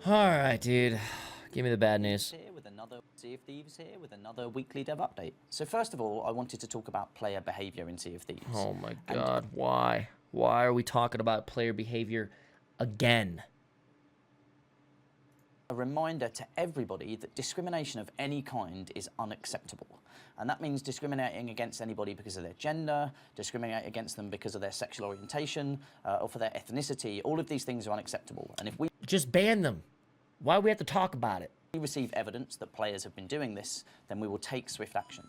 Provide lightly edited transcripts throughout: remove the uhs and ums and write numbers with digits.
All right, dude. Give me the bad news. Here with another Sea of Thieves here with another weekly dev update. So first of all, I wanted to talk about player behavior in Sea of Thieves. Oh my god, why? Why are we talking about player behavior again? A reminder to everybody that discrimination of any kind is unacceptable. And that means discriminating against anybody because of their gender, discriminating against them because of their sexual orientation, or for their ethnicity. All of these things are unacceptable. And if we just ban them, why do we have to talk about it? we receive evidence that players have been doing this, then we will take swift action.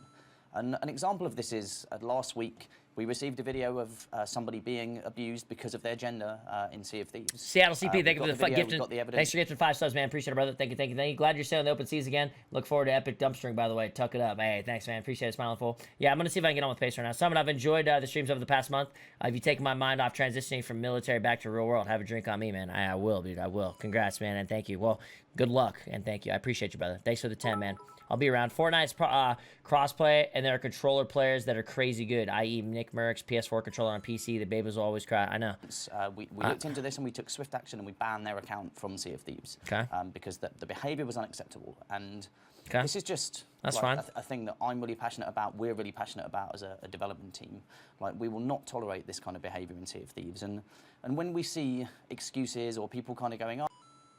And an example of this is last week, we received a video of somebody being abused because of their gender in Sea of Thieves. Seattle CP, thank you for the gift. Thanks for gifting 5 stars, man. Appreciate it, brother. Thank you. Glad you're sailing the open seas again. Look forward to epic dumpstering, by the way. Tuck it up. Hey, thanks, man. Appreciate it, smiling full. Yeah, I'm going to see if I can get on with pace right now. Summit, I've enjoyed the streams over the past month. If you take my mind off transitioning from military back to real world, have a drink on me, man. I will, dude. I will. Congrats, man, and thank you. Well, good luck, and thank you. I appreciate you, brother. Thanks for the 10, man. I'll be around. Fortnite's crossplay, and there are controller players that are crazy good, i.e. Nick Merckx, PS4 controller on PC. The babies will always cry. I know. We looked into this and we took swift action and we banned their account from Sea of Thieves. Okay. Because the behavior was unacceptable. And okay. This is just that's fine. A thing that I'm really passionate about, we're really passionate about as a development team. Like, we will not tolerate this kind of behavior in Sea of Thieves. And when we see excuses or people kind of going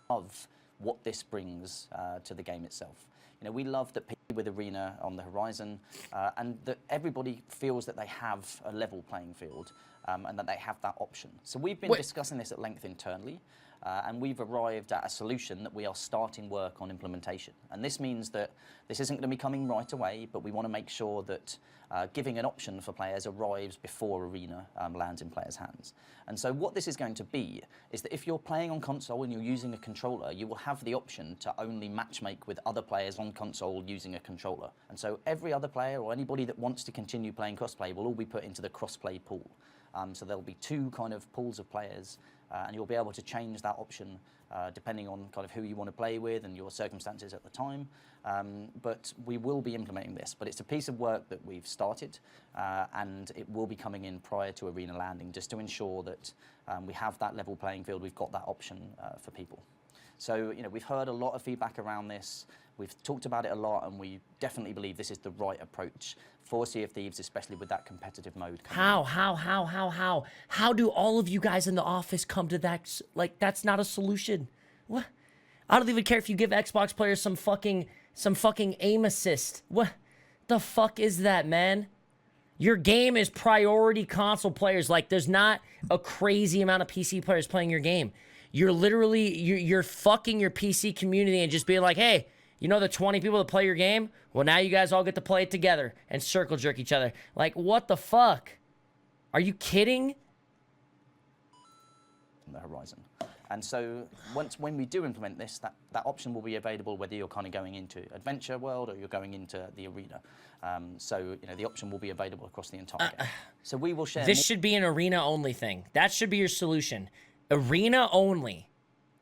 of what this brings to the game itself. You know, we love that people with Arena on the horizon and that everybody feels that they have a level playing field and that they have that option. So we've been discussing this at length internally and we've arrived at a solution that we are starting work on implementation. And this means that this isn't going to be coming right away, but we want to make sure that giving an option for players arrives before Arena lands in players' hands. And so what this is going to be is that if you're playing on console and you're using a controller, you will have the option to only matchmake with other players on console using a controller. And so every other player or anybody that wants to continue playing crossplay will all be put into the crossplay pool. So there'll be 2 kind of pools of players and you'll be able to change that option depending on kind of who you want to play with and your circumstances at the time. But we will be implementing this. But it's a piece of work that we've started and it will be coming in prior to Arena landing just to ensure that we have that level playing field, we've got that option for people. So, you know, we've heard a lot of feedback around this. We've talked about it a lot, and we definitely believe this is the right approach for Sea of Thieves, especially with that competitive mode. How do all of you guys in the office come to that? Like, that's not a solution. What? I don't even care if you give Xbox players some fucking aim assist. What the fuck is that, man? Your game is priority console players. Like, there's not a crazy amount of PC players playing your game. You're literally, you're fucking your PC community and just being like, hey, you know the 20 people that play your game? Well, now you guys all get to play it together and circle jerk each other. Like, what the fuck? Are you kidding? On the horizon. And so when we do implement this, that option will be available whether you're kind of going into Adventure World or you're going into the Arena. So, you know, the option will be available across the entire game. So we will share... This should be an Arena-only thing. That should be your solution. Arena only.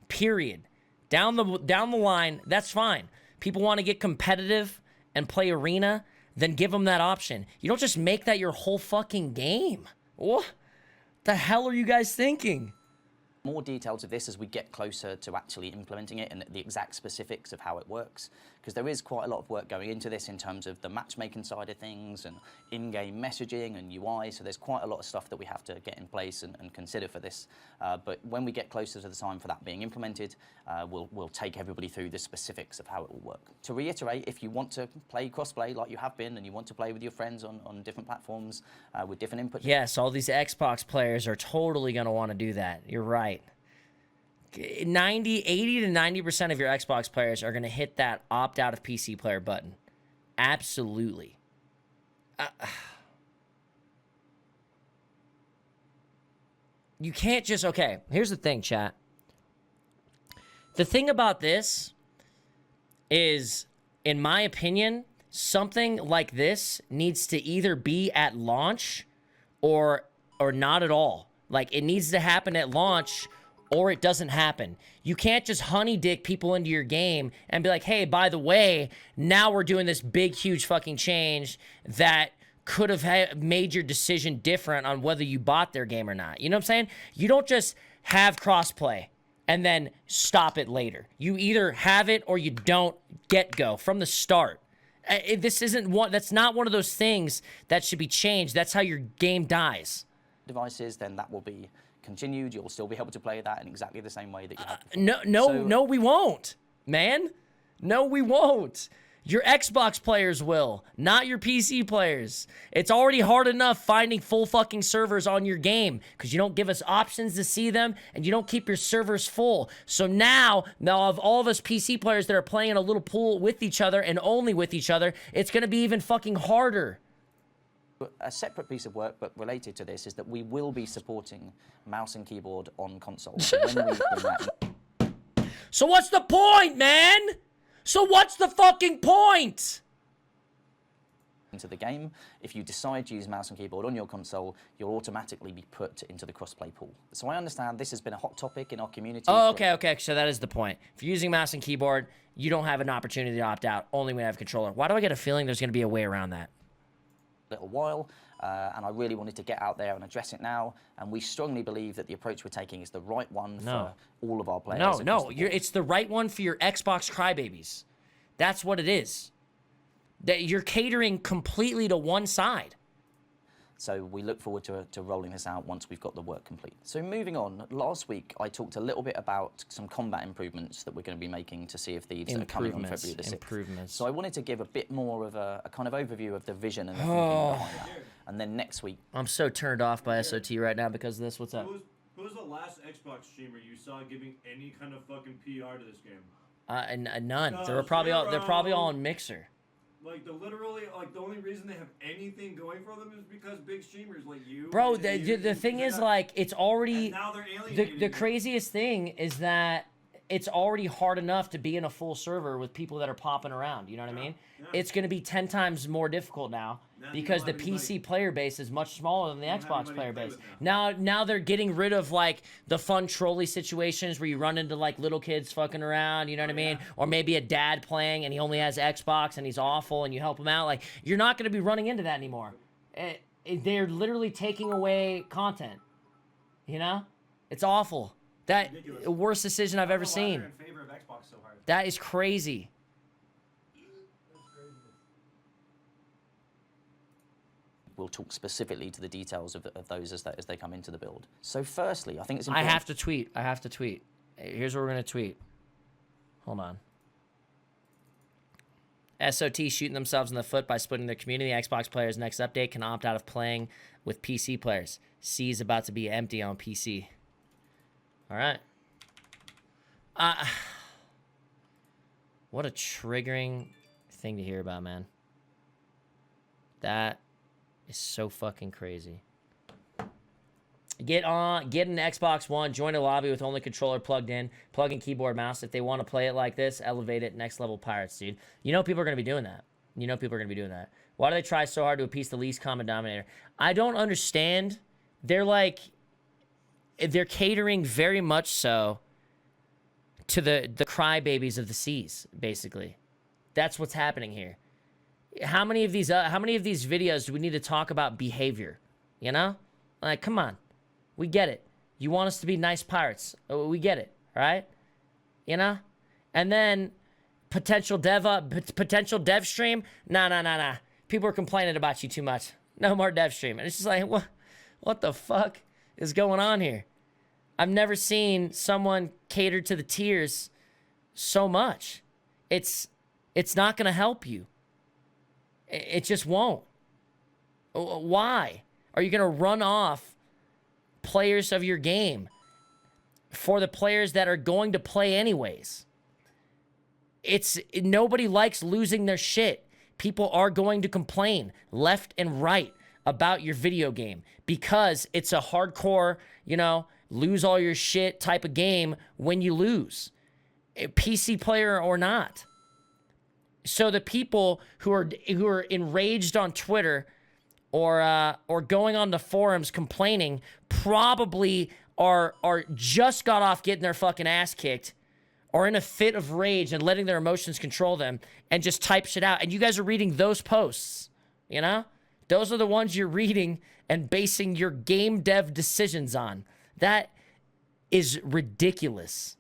Period. Down the line, that's fine. People want to get competitive and play Arena, then give them that option. You don't just make that your whole fucking game. What the hell are you guys thinking? More details of this as we get closer to actually implementing it and the exact specifics of how it works, because there is quite a lot of work going into this in terms of the matchmaking side of things and in-game messaging and UI, so there's quite a lot of stuff that we have to get in place and consider for this. But when we get closer to the time for that being implemented, we'll take everybody through the specifics of how it will work. To reiterate, if you want to play crossplay like you have been and you want to play with your friends on different platforms with different inputs... Yes, all these Xbox players are totally going to want to do that. You're right. 80 to 90% of your Xbox players are going to hit that opt out of PC player button. Absolutely. You can't just, okay, here's the thing, chat. The thing about this is, in my opinion, something like this needs to either be at launch or not at all. Like, it needs to happen at launch or it doesn't happen. You can't just honey dick people into your game and be like, hey, by the way, now we're doing this big, huge fucking change that could have made your decision different on whether you bought their game or not. You know what I'm saying? You don't just have crossplay and then stop it later. You either have it or you don't. Get go from the start. This isn't one. That's not one of those things that should be changed. That's how your game dies. Devices, then that will be continued. You'll still be able to play that in exactly the same way that you have before. No, we won't, man. No, we won't. Your Xbox players will, not your PC players. It's already hard enough finding full fucking servers on your game because you don't give us options to see them and you don't keep your servers full. So now of all of us PC players that are playing in a little pool with each other and only with each other, it's going to be even fucking harder. A separate piece of work, but related to this, is that we will be supporting mouse and keyboard on console. So when we bring that So what's the point, man? So what's the fucking point? into the game, if you decide to use mouse and keyboard on your console, you'll automatically be put into the crossplay pool. So I understand this has been a hot topic in our community. Oh, okay. So that is the point. If you're using mouse and keyboard, you don't have an opportunity to opt out. Only when you have a controller. Why do I get a feeling there's going to be a way around that? Little while, and I really wanted to get out there and address it now, and we strongly believe that the approach we're taking is the right one for all of our players. No, it's the right one for your Xbox crybabies. That's what it is. That you're catering completely to one side. So we look forward to rolling this out once we've got the work complete. So moving on, last week I talked a little bit about some combat improvements that we're going to be making to Sea of Thieves that are coming on February the 6th. So I wanted to give a bit more of a kind of overview of the vision and the thinking behind that. And then next week... I'm so turned off by SOT right now because of this. What's up? Who was the last Xbox streamer you saw giving any kind of fucking PR to this game? None. They're probably all on Mixer. Like the only reason they have anything going for them is because big streamers like you. Bro, the thing is, like, it's already. And now they're alienating the craziest thing is that it's already hard enough to be in a full server with people that are popping around. You know what I mean? Yeah. It's going to be 10 times more difficult now because the PC player base is much smaller than the Xbox player base. Now they're getting rid of like the fun trolley situations where you run into like little kids fucking around. You know what I mean? Or maybe a dad playing and he only has Xbox and he's awful and you help him out. Like you're not going to be running into that anymore. They're literally taking away content. You know? It's awful. That worst decision I've ever seen. In favor of Xbox so hard. That is crazy. We'll talk specifically to the details of those as they come into the build. So firstly, I think it's important... I have to tweet. Here's what we're going to tweet. Hold on. SOT shooting themselves in the foot by splitting their community. Xbox players next update can opt out of playing with PC players. C is about to be empty on PC. All right. What a triggering thing to hear about, man. That is so fucking crazy. Get an Xbox One, join a lobby with only controller plugged in, plug in keyboard, mouse. If they want to play it like this, elevate it, next level pirates, dude. You know people are going to be doing that. Why do they try so hard to appease the least common denominator? I don't understand. They're catering very much so to the crybabies of the seas, basically. That's what's happening here. How many of these videos do we need to talk about behavior? You know? Like, come on. We get it. You want us to be nice pirates. We get it, all right? You know? And then potential dev stream? Nah. People are complaining about you too much. No more dev stream. And it's just like, what the fuck is going on here? I've never seen someone cater to the tiers so much. It's not going to help you. It just won't. Why? Are you going to run off players of your game for the players that are going to play anyways? Nobody likes losing their shit. People are going to complain left and right about your video game because it's a hardcore, lose all your shit type of game when you lose, PC player or not. So the people who are enraged on Twitter or going on the forums complaining probably are just got off getting their fucking ass kicked, or in a fit of rage and letting their emotions control them and just type shit out. And you guys are reading those posts, Those are the ones you're reading and basing your game dev decisions on. That is ridiculous.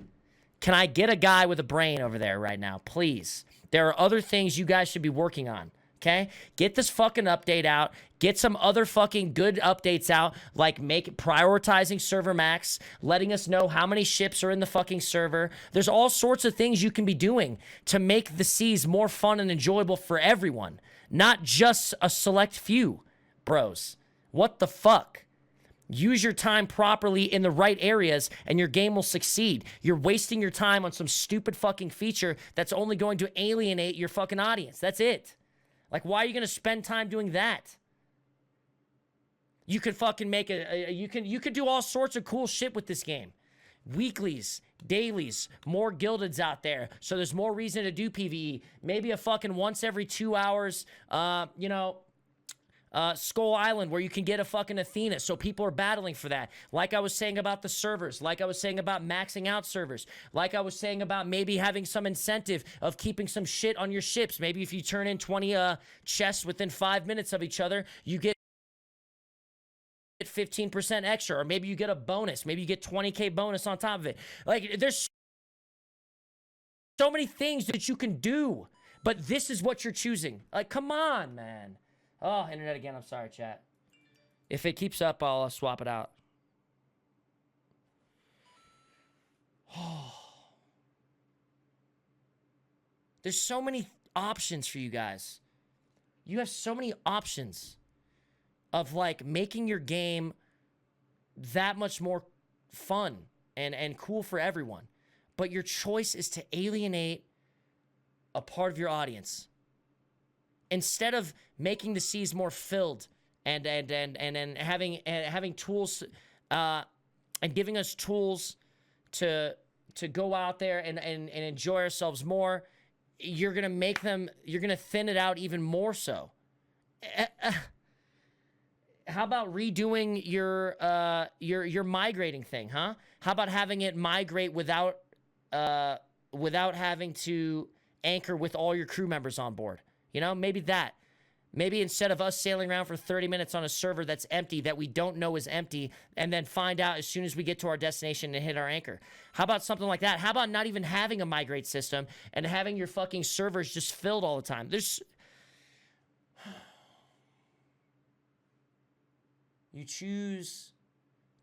Can I get a guy with a brain over there right now, please? There are other things you guys should be working on, okay? Get this fucking update out. Get some other fucking good updates out, like prioritizing server max, letting us know how many ships are in the fucking server. There's all sorts of things you can be doing to make the seas more fun and enjoyable for everyone, not just a select few, bros. What the fuck? Use your time properly in the right areas and your game will succeed. You're wasting your time on some stupid fucking feature that's only going to alienate your fucking audience. That's it. Like, why are you going to spend time doing that? You could fucking make you could do all sorts of cool shit with this game. Weeklies, dailies, more gildeds out there. So there's more reason to do PvE. Maybe a fucking once every 2 hours, Skull Island where you can get a fucking Athena, so people are battling for that. Like I was saying about the servers, like I was saying about maxing out servers, like I was saying about maybe having some incentive of keeping some shit on your ships. Maybe if you turn in 20 chests within 5 minutes of each other, you get 15% extra, or maybe you get a bonus. Maybe you get 20k bonus on top of it. Like, there's so many things that you can do, but this is what you're choosing. Like, come on, man. Oh, internet again. I'm sorry, chat. If it keeps up, I'll swap it out. Oh. There's so many options for you guys. You have so many options of, like, making your game that much more fun and cool for everyone. But your choice is to alienate a part of your audience. Instead of making the seas more filled and having tools and giving us tools to go out there and enjoy ourselves more, you're gonna thin it out even more so. How about redoing your migrating thing, huh? How about having it migrate without having to anchor with all your crew members on board? You know, maybe that. Maybe instead of us sailing around for 30 minutes on a server that's empty, that we don't know is empty, and then find out as soon as we get to our destination and hit our anchor. How about something like that? How about not even having a migrate system and having your fucking servers just filled all the time? You choose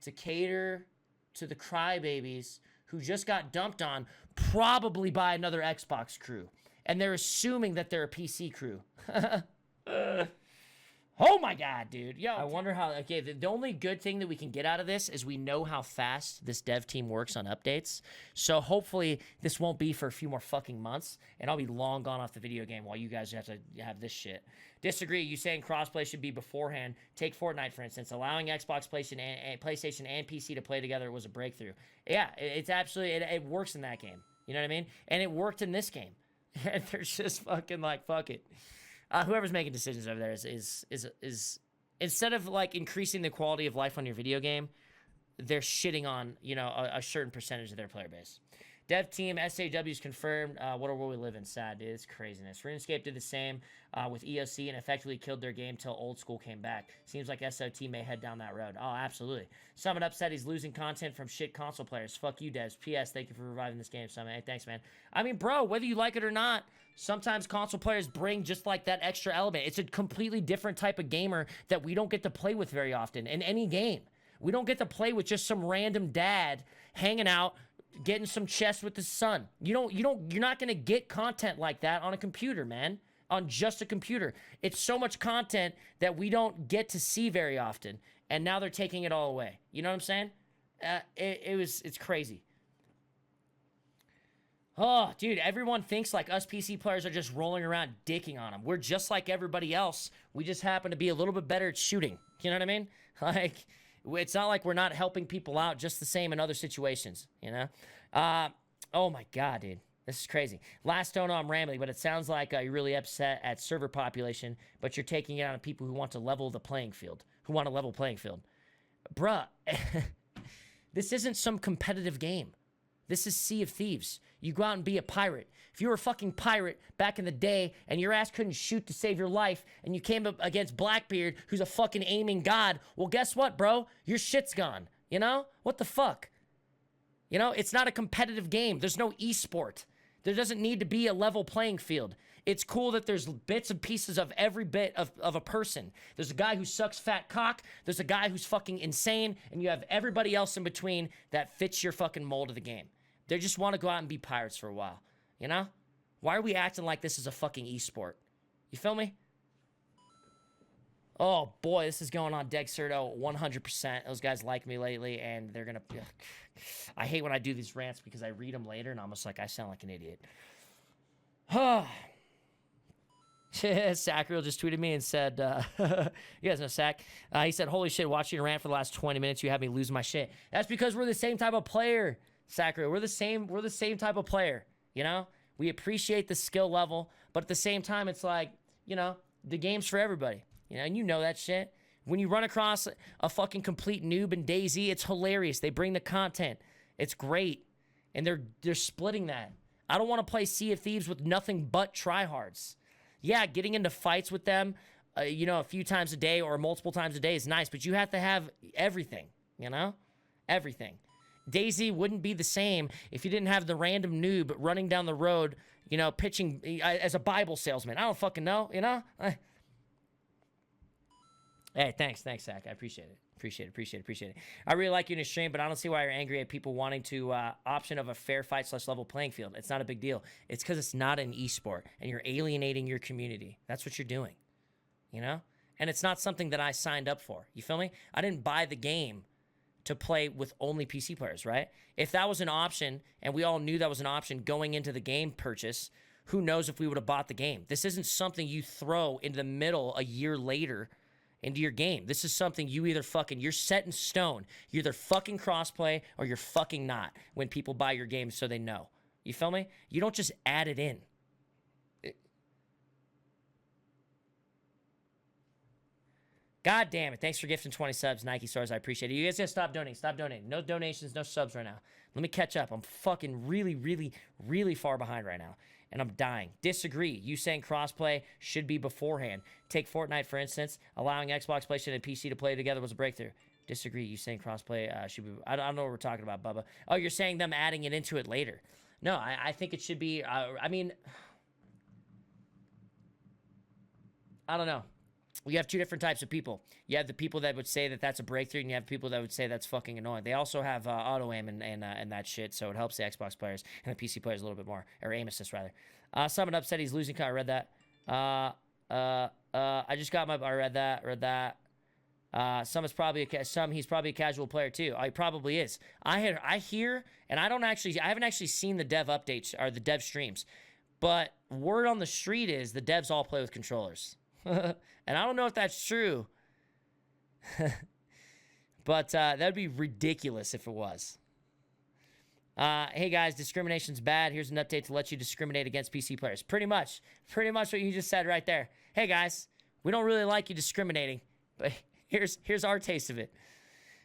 to cater to the crybabies who just got dumped on, probably by another Xbox crew. And they're assuming that they're a PC crew. Oh my God, dude. Yo, I wonder how, okay, the only good thing that we can get out of this is we know how fast this dev team works on updates. So hopefully this won't be for a few more fucking months, and I'll be long gone off the video game while you guys have to have this shit. Disagree. You saying crossplay should be beforehand. Take Fortnite, for instance. Allowing Xbox, PlayStation, and PC to play together was a breakthrough. Yeah, it's absolutely, it works in that game. You know what I mean? And it worked in this game. And they're just fucking like, fuck it. Whoever's making decisions over there is instead of like increasing the quality of life on your video game, they're shitting on, you know, a certain percentage of their player base. Dev team, SAW's confirmed. What a world we live in. Sad, dude. It's craziness. RuneScape did the same with EOC and effectively killed their game till old school came back. Seems like SOT may head down that road. Oh, absolutely. Summit upset he's losing content from shit console players. Fuck you, devs. P.S. Thank you for reviving this game, Summit. Hey, thanks, man. I mean, bro, whether you like it or not, sometimes console players bring just like that extra element. It's a completely different type of gamer that we don't get to play with very often in any game. We don't get to play with just some random dad hanging out, getting some chess with his son. You're not gonna get content like that on a computer, man. On just a computer. It's so much content that we don't get to see very often, and now they're taking it all away. You know what I'm saying? It's crazy. Oh, dude, everyone thinks like us PC players are just rolling around dicking on them. We're just like everybody else. We just happen to be a little bit better at shooting. You know what I mean? Like, it's not like we're not helping people out just the same in other situations, you know? Oh my God, dude. This is crazy. Last don't know I'm rambling, but it sounds like you're really upset at server population, but you're taking it out on people who want to level the playing field, who want a level playing field. Bruh, this isn't some competitive game. This is Sea of Thieves. You go out and be a pirate. If you were a fucking pirate back in the day and your ass couldn't shoot to save your life and you came up against Blackbeard, who's a fucking aiming god, well, guess what, bro? Your shit's gone. You know? What the fuck? You know, it's not a competitive game. There's no esport. There doesn't need to be a level playing field. It's cool that there's bits and pieces of every bit of a person. There's a guy who sucks fat cock. There's a guy who's fucking insane. And you have everybody else in between that fits your fucking mold of the game. They just want to go out and be pirates for a while. You know? Why are we acting like this is a fucking esport? You feel me? Oh, boy, this is going on Degserto 100%. Those guys like me lately, and they're going to... I hate when I do these rants because I read them later, and I'm just like, I sound like an idiot. Sacriel just tweeted me and said, you guys know Sack. He said, holy shit, watching a rant for the last 20 minutes, you have me losing my shit. That's because we're the same type of player, Sacriel. We're the same type of player, you know? We appreciate the skill level, but at the same time, it's like, you know, the game's for everybody. You know, and you know that shit. When you run across a fucking complete noob in DayZ, it's hilarious. They bring the content. It's great. And they're splitting that. I don't want to play Sea of Thieves with nothing but tryhards. Yeah, getting into fights with them, you know, a few times a day or multiple times a day is nice, but you have to have everything, you know? Everything. DayZ wouldn't be the same if you didn't have the random noob running down the road, you know, pitching as a Bible salesman. I don't fucking know, you know? Hey, thanks, Zach. I appreciate it. Appreciate it. I really like you in a stream, but I don't see why you're angry at people wanting to option of a fair fight / level playing field. It's not a big deal. It's because it's not an esport, and you're alienating your community. That's what you're doing, you know? And it's not something that I signed up for. You feel me? I didn't buy the game to play with only PC players, right? If that was an option, and we all knew that was an option going into the game purchase, who knows if we would have bought the game. This isn't something you throw into the middle a year later into your game. This is something you either fucking, you're set in stone. You're either fucking crossplay or you're fucking not when people buy your game so they know. You feel me? You don't just add it in. God damn it. Thanks for gifting 20 subs, Nike Stars. I appreciate it. You guys gotta stop donating. Stop donating. No donations, no subs right now. Let me catch up. I'm fucking really far behind right now. And I'm dying. Disagree. You saying crossplay should be beforehand. Take Fortnite, for instance. Allowing Xbox, PlayStation, and PC to play together was a breakthrough. Disagree. You saying crossplay should be... I don't know what we're talking about, Bubba. Oh, you're saying them adding it into it later. No, I think it should be... I mean... I don't know. You have two different types of people. You have the people that would say that that's a breakthrough, and you have people that would say that's fucking annoying. They also have auto-aim and that shit, so it helps the Xbox players and the PC players a little bit more. Or aim assist, rather. Someone upset he's losing... I read that. I just got my... I read that. He's probably a casual player, too. He probably is. I hear, and I haven't actually seen the dev updates, or the dev streams, but word on the street is the devs all play with controllers. And I don't know if that's true. But that would be ridiculous if it was. Hey guys, discrimination's bad. Here's an update to let you discriminate against PC players. Pretty much what you just said right there. Hey guys, we don't really like you discriminating, but here's our taste of it.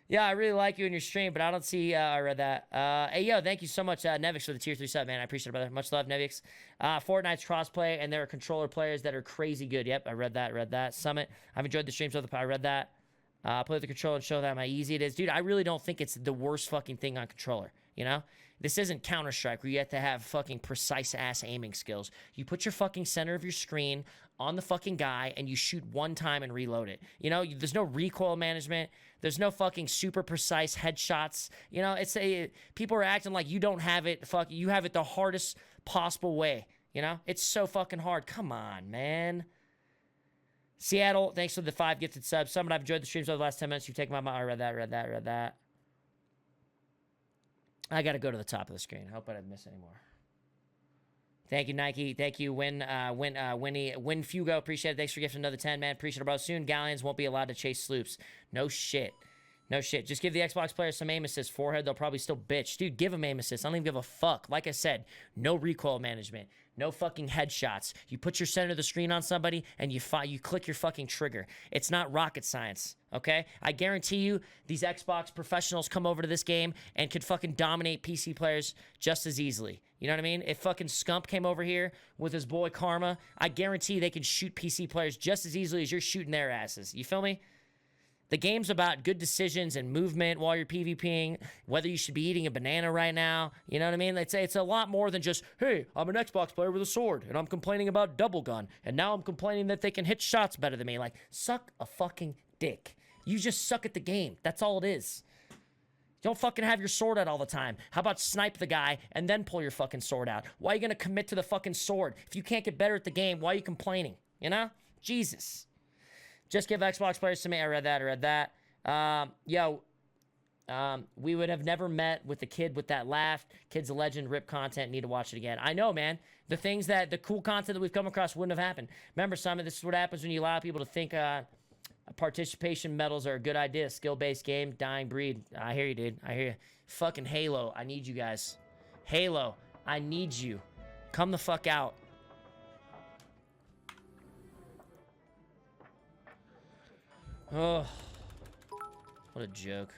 Yeah, I really like you in your stream, but I don't see... I read that. Hey, yo, thank you so much, Nevix, for the tier 3 sub, man. I appreciate it, brother. Much love, Nevix. Fortnite's crossplay, and there are controller players that are crazy good. Yep, I read that. Summit. I've enjoyed the streams. I read that. Play with the controller and show them how easy it is. Dude, I really don't think it's the worst fucking thing on controller, you know? This isn't Counter-Strike where you have to have fucking precise-ass aiming skills. You put your fucking center of your screen on the fucking guy, and you shoot one time and reload it. You know, there's no recoil management. There's no fucking super precise headshots. You know, people are acting like you don't have it. You have it the hardest possible way. You know, it's so fucking hard. Come on, man. Seattle, thanks for the 5 gifted subs. Someone, I've enjoyed the streams over the last 10 minutes. You've taken my mind. I read that. I got to go to the top of the screen. I hope I didn't miss any more. Thank you, Nike. Thank you, Win Fugo. Appreciate it. Thanks for gifting another 10, man. Appreciate it, bro. Soon, Galleons won't be allowed to chase sloops. No shit. Just give the Xbox players some aim assist. Forehead, they'll probably still bitch. Dude, give them aim assist. I don't even give a fuck. Like I said, no recoil management. No fucking headshots. You put your center of the screen on somebody, and you click your fucking trigger. It's not rocket science, okay? I guarantee you these Xbox professionals come over to this game and could fucking dominate PC players just as easily. You know what I mean? If fucking Scump came over here with his boy Karma, I guarantee they can shoot PC players just as easily as you're shooting their asses. You feel me? The game's about good decisions and movement while you're PvPing, whether you should be eating a banana right now. You know what I mean? It's a lot more than just, hey, I'm an Xbox player with a sword, and I'm complaining about double gun, and now I'm complaining that they can hit shots better than me. Like, suck a fucking dick. You just suck at the game. That's all it is. Don't fucking have your sword out all the time. How about snipe the guy and then pull your fucking sword out? Why are you going to commit to the fucking sword? If you can't get better at the game, why are you complaining? You know? Jesus. Just give Xbox players some... I read that. We would have never met with the kid with that laugh. Kid's a legend. RIP content. Need to watch it again. I know, man. The cool content that we've come across wouldn't have happened. Remember, Simon, this is what happens when you allow people to think... participation medals are a good idea. Skill-based game, dying breed. I hear you, dude. I hear you. Fucking Halo. I need you guys. Halo. I need you. Come the fuck out. Oh. What a joke.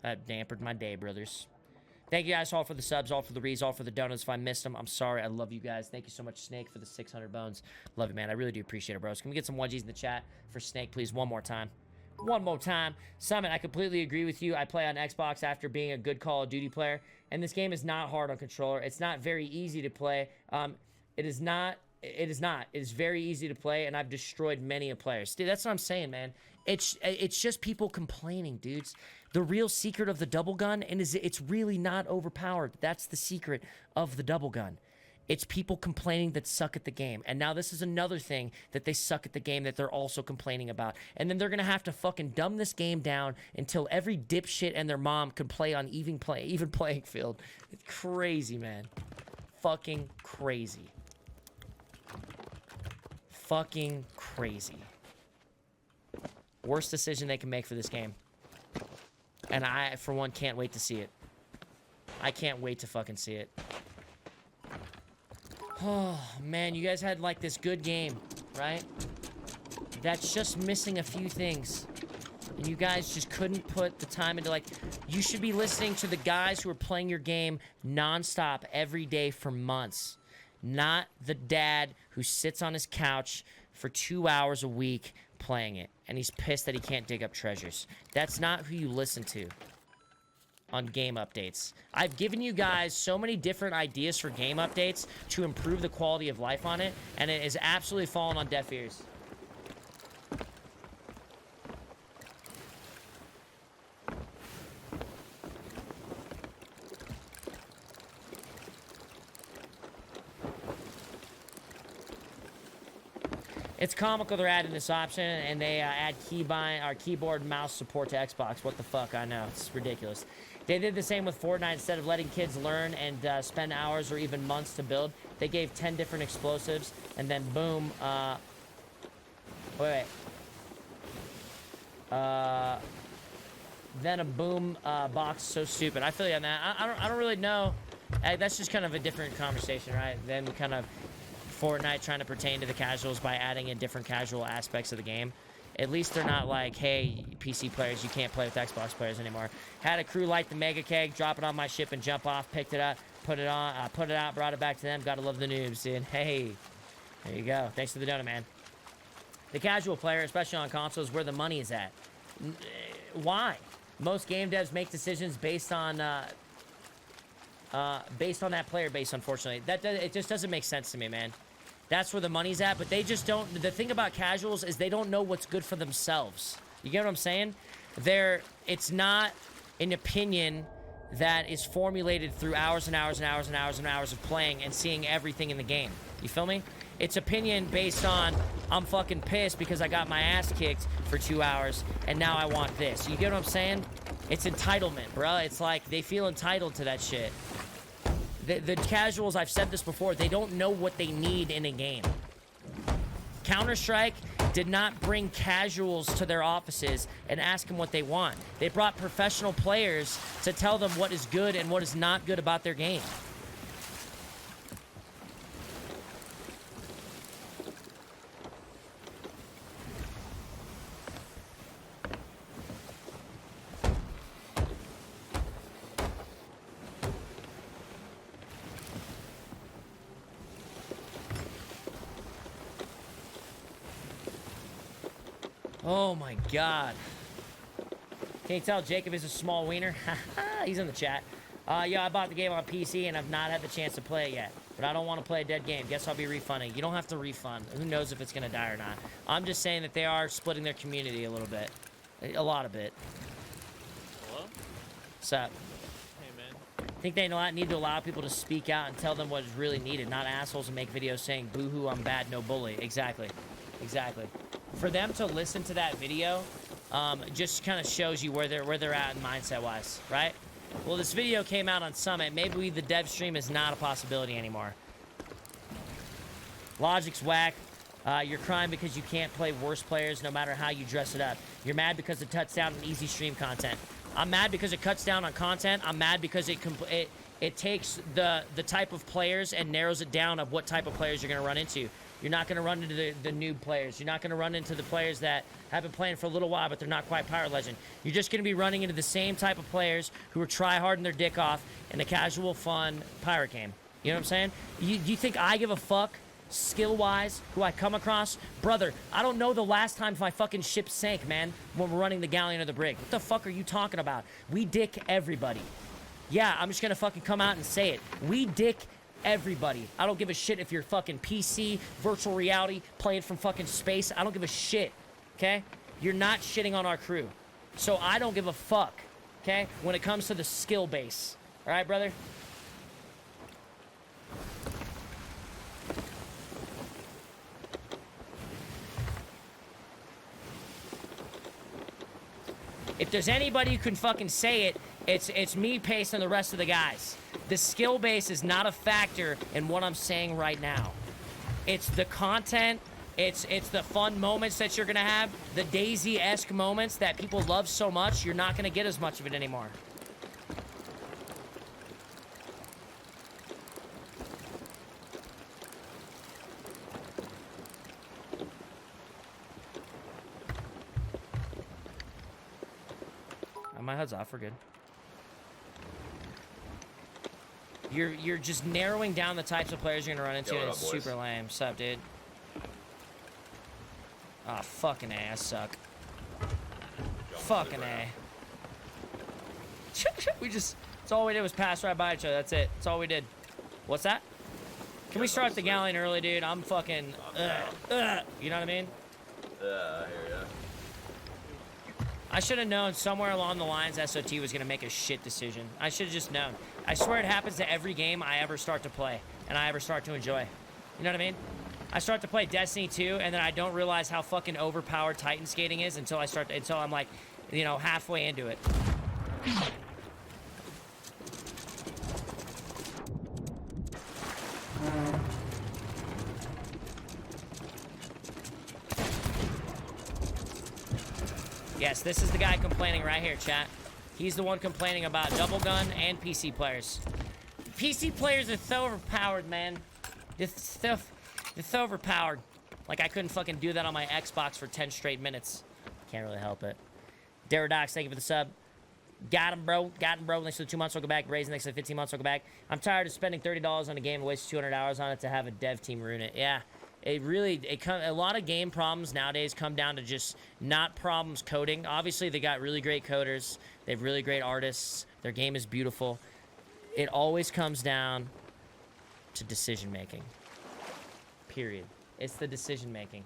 That dampened my day, brothers. Thank you guys all for the subs, all for the reads, all for the donuts. If I missed them, I'm sorry. I love you guys. Thank you so much, Snake, for the 600 bones. Love you, man. I really do appreciate it, bros. Can we get some 1Gs in the chat for Snake, please? One more time. One more time. Summit, I completely agree with you. I play on Xbox after being a good Call of Duty player, and this game is not hard on controller. It's not very easy to play. It is not. It is very easy to play, and I've destroyed many players. Dude, that's what I'm saying, man. It's just people complaining, dudes. The real secret of the double gun is it's really not overpowered. That's the secret of the double gun. It's people complaining that suck at the game. And now this is another thing that they suck at the game that they're also complaining about. And then they're going to have to fucking dumb this game down until every dipshit and their mom can play on even playing field. It's crazy, man. Fucking crazy. Fucking crazy. Worst decision they can make for this game. And I, for one, can't wait to see it. I can't wait to fucking see it. Oh, man, you guys had, like, this good game, right? That's just missing a few things. And you guys just couldn't put the time into, like... You should be listening to the guys who are playing your game nonstop every day for months. Not the dad who sits on his couch for 2 hours a week playing it. And he's pissed that he can't dig up treasures. That's not who you listen to on game updates. I've given you guys so many different ideas for game updates to improve the quality of life on it, and it is absolutely fallen on deaf ears. It's comical they're adding this option, and they add keyboard mouse support to Xbox. What the fuck? I know. It's ridiculous. They did the same with Fortnite. Instead of letting kids learn and spend hours or even months to build, they gave 10 different explosives, and then boom, then a boom box. So stupid. I feel you on that. I don't really know. That's just kind of a different conversation, right? Then kind of Fortnite trying to pertain to the casuals by adding in different casual aspects of the game. At least they're not like, hey, PC players, you can't play with Xbox players anymore. Had a crew light the mega keg, drop it on my ship and jump off, picked it up, put it on, put it out, brought it back to them. Gotta love the noobs, dude. Hey, there you go. Thanks for the donut, man. The casual player, especially on consoles, where the money is at. Why? Most game devs make decisions based on that player base, unfortunately. It just doesn't make sense to me, man. That's where the money's at, but they just don't... The thing about casuals is they don't know what's good for themselves. You get what I'm saying? It's not an opinion that is formulated through hours and hours and hours and hours and hours of playing and seeing everything in the game. You feel me? It's opinion based on, I'm fucking pissed because I got my ass kicked for 2 hours, and now I want this. You get what I'm saying? It's entitlement, bro. It's like they feel entitled to that shit. The casuals, I've said this before, they don't know what they need in a game. Counter-Strike did not bring casuals to their offices and ask them what they want. They brought professional players to tell them what is good and what is not good about their game. Oh my god. Can you tell Jacob is a small wiener? He's in the chat. Yeah, I bought the game on PC and I've not had the chance to play it yet. But I don't want to play a dead game. Guess I'll be refunding. You don't have to refund. Who knows if it's going to die or not. I'm just saying that they are splitting their community a little bit. A lot of it. Hello? What's up? Hey, man. I think they need to allow people to speak out and tell them what is really needed, not assholes and make videos saying, boo-hoo, I'm bad, no bully. Exactly. Exactly. For them to listen to that video, just kind of shows you where they're at mindset-wise, right? Well, this video came out on Summit. Maybe the dev stream is not a possibility anymore. Logic's whack. You're crying because you can't play worse players no matter how you dress it up. You're mad because it cuts down on easy stream content. I'm mad because it cuts down on content. I'm mad because it takes the type of players and narrows it down of what type of players you're going to run into. You're not going to run into the noob players. You're not going to run into the players that have been playing for a little while, but they're not quite Pirate Legend. You're just going to be running into the same type of players who are try-harding their dick off in a casual, fun pirate game. You know what I'm saying? You think I give a fuck, skill-wise, who I come across? Brother, I don't know the last time my fucking ship sank, man, when we're running the galleon or the brig. What the fuck are you talking about? We dick everybody. Yeah, I'm just going to fucking come out and say it. We dick everybody. I don't give a shit if you're fucking PC, virtual reality, playing from fucking space. I don't give a shit, okay? You're not shitting on our crew. So I don't give a fuck, okay? When it comes to the skill base. All right, brother? If there's anybody who can fucking say it, it's me, Pace, and the rest of the guys. The skill base is not a factor in what I'm saying right now. It's the content, it's the fun moments that you're gonna have, the Daisy-esque moments that people love so much, you're not gonna get as much of it anymore. My HUD's off, we're good. You're just narrowing down the types of players you're gonna run into, and it's super lame. Sup, dude? Ah, fucking A, I suck. Fucking A. That's all we did was pass right by each other, that's it. That's all we did. What's that? Can we start the galleon early, dude? I'm fucking, you know what I mean? Yeah, I hear ya. I should have known somewhere along the lines SOT was going to make a shit decision. I should have just known. I swear it happens to every game I ever start to play and I ever start to enjoy. You know what I mean? I start to play Destiny 2 and then I don't realize how fucking overpowered Titan skating is until I'm like, you know, halfway into it. Yes, this is the guy complaining right here, chat. He's the one complaining about double gun and PC players. PC players are so overpowered, man. This stuff is so overpowered. Like, I couldn't fucking do that on my Xbox for 10 straight minutes. Can't really help it. Daradox, thank you for the sub. Got him, bro. Got him, bro. Next to 2 months, I'll go back. Raise next to 15 months, I'll go back. I'm tired of spending $30 on a game and wasting 200 hours on it to have a dev team ruin it. Yeah. A lot of game problems nowadays come down to just not problems coding. Obviously, they got really great coders. They have really great artists. Their game is beautiful. It always comes down to decision making. Period. It's the decision making.